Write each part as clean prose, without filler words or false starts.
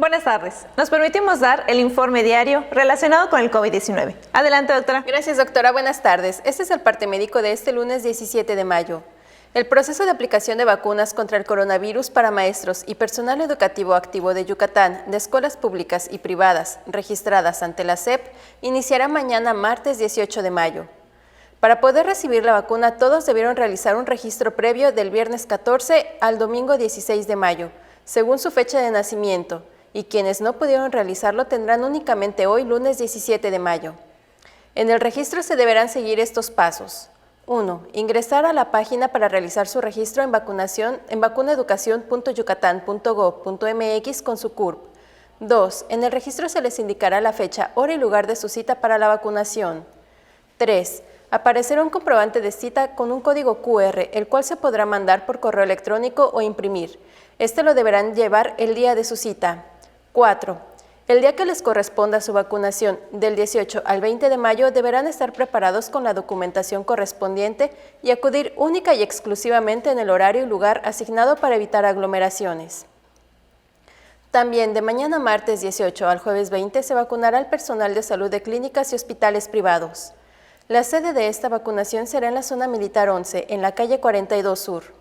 Buenas tardes. Nos permitimos dar el informe diario relacionado con el COVID-19. Adelante, doctora. Gracias, doctora. Buenas tardes. Este es el parte médico de este lunes 17 de mayo. El proceso de aplicación de vacunas contra el coronavirus para maestros y personal educativo activo de Yucatán, de escuelas públicas y privadas registradas ante la SEP, iniciará mañana martes 18 de mayo. Para poder recibir la vacuna, todos debieron realizar un registro previo del viernes 14 al domingo 16 de mayo, según su fecha de nacimiento, y quienes no pudieron realizarlo tendrán únicamente hoy, lunes 17 de mayo. En el registro se deberán seguir estos pasos. 1. Ingresar a la página para realizar su registro en vacunaeducacion.yucatan.gov.mx con su CURP. 2. En el registro se les indicará la fecha, hora y lugar de su cita para la vacunación. 3. Aparecerá un comprobante de cita con un código QR, el cual se podrá mandar por correo electrónico o imprimir. Este lo deberán llevar el día de su cita. 4. El día que les corresponda su vacunación, del 18 al 20 de mayo, deberán estar preparados con la documentación correspondiente y acudir única y exclusivamente en el horario y lugar asignado para evitar aglomeraciones. También de mañana martes 18 al jueves 20 se vacunará al personal de salud de clínicas y hospitales privados. La sede de esta vacunación será en la zona militar 11, en la calle 42 Sur.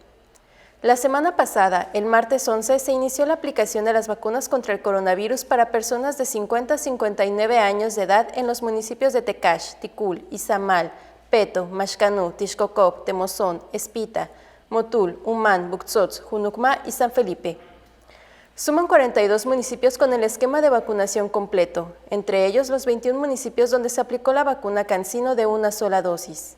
La semana pasada, el martes 11, se inició la aplicación de las vacunas contra el coronavirus para personas de 50 a 59 años de edad en los municipios de Tecash, Ticul, Izamal, Peto, Maxcanú, Tixcocop, Temozón, Espita, Motul, Umán, Buxots, Junucma y San Felipe. Suman 42 municipios con el esquema de vacunación completo, entre ellos los 21 municipios donde se aplicó la vacuna CanSino de una sola dosis.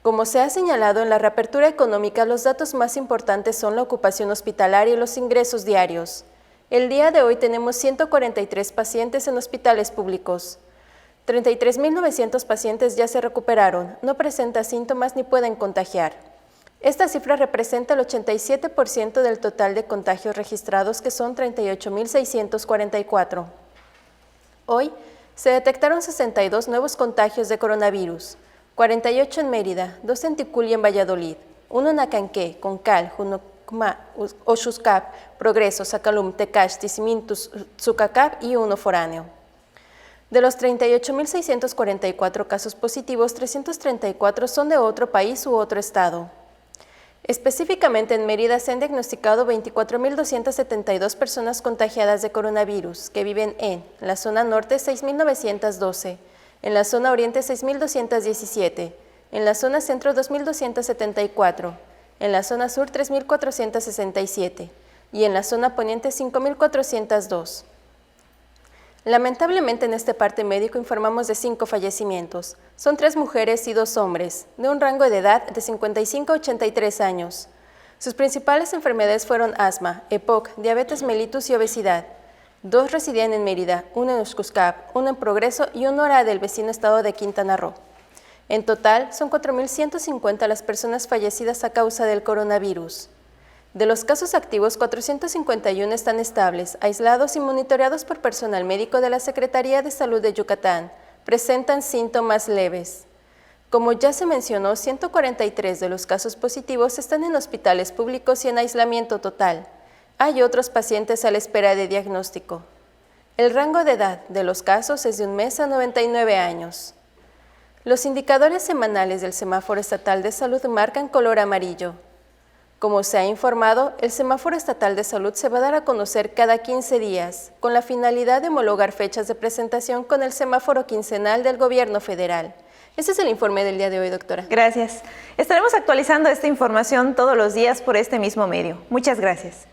Como se ha señalado en la reapertura económica, los datos más importantes son la ocupación hospitalaria y los ingresos diarios. El día de hoy tenemos 143 pacientes en hospitales públicos. 33.900 pacientes ya se recuperaron, no presentan síntomas ni pueden contagiar. Esta cifra representa el 87% del total de contagios registrados, que son 38.644. Hoy se detectaron 62 nuevos contagios de coronavirus. 48 en Mérida, 2 en Ticul y en Valladolid, 1 en Acanqué, Concal, Junucma, Oxuscap, Progreso, Sacalum, Tecash, Tizimín, Tzucacap y 1 foráneo. De los 38.644 casos positivos, 334 son de otro país u otro estado. Específicamente en Mérida se han diagnosticado 24.272 personas contagiadas de coronavirus, que viven en la zona norte 6.912, en la zona oriente 6.217, en la zona centro 2.274, en la zona sur 3.467 y en la zona poniente 5.402. Lamentablemente en este parte médico informamos de 5 fallecimientos. Son 3 mujeres y 2 hombres, de un rango de edad de 55 a 83 años. Sus principales enfermedades fueron asma, EPOC, diabetes mellitus y obesidad. 2 residían en Mérida, 1 en Oxuscap, 1 en Progreso y 1 era del vecino estado de Quintana Roo. En total, son 4.150 las personas fallecidas a causa del coronavirus. De los casos activos, 451 están estables, aislados y monitoreados por personal médico de la Secretaría de Salud de Yucatán. Presentan síntomas leves. Como ya se mencionó, 143 de los casos positivos están en hospitales públicos y en aislamiento total. Hay otros pacientes a la espera de diagnóstico. El rango de edad de los casos es de 1 mes a 99 años. Los indicadores semanales del Semáforo Estatal de Salud marcan color amarillo. Como se ha informado, el Semáforo Estatal de Salud se va a dar a conocer cada 15 días, con la finalidad de homologar fechas de presentación con el Semáforo Quincenal del Gobierno Federal. Ese es el informe del día de hoy, doctora. Gracias. Estaremos actualizando esta información todos los días por este mismo medio. Muchas gracias.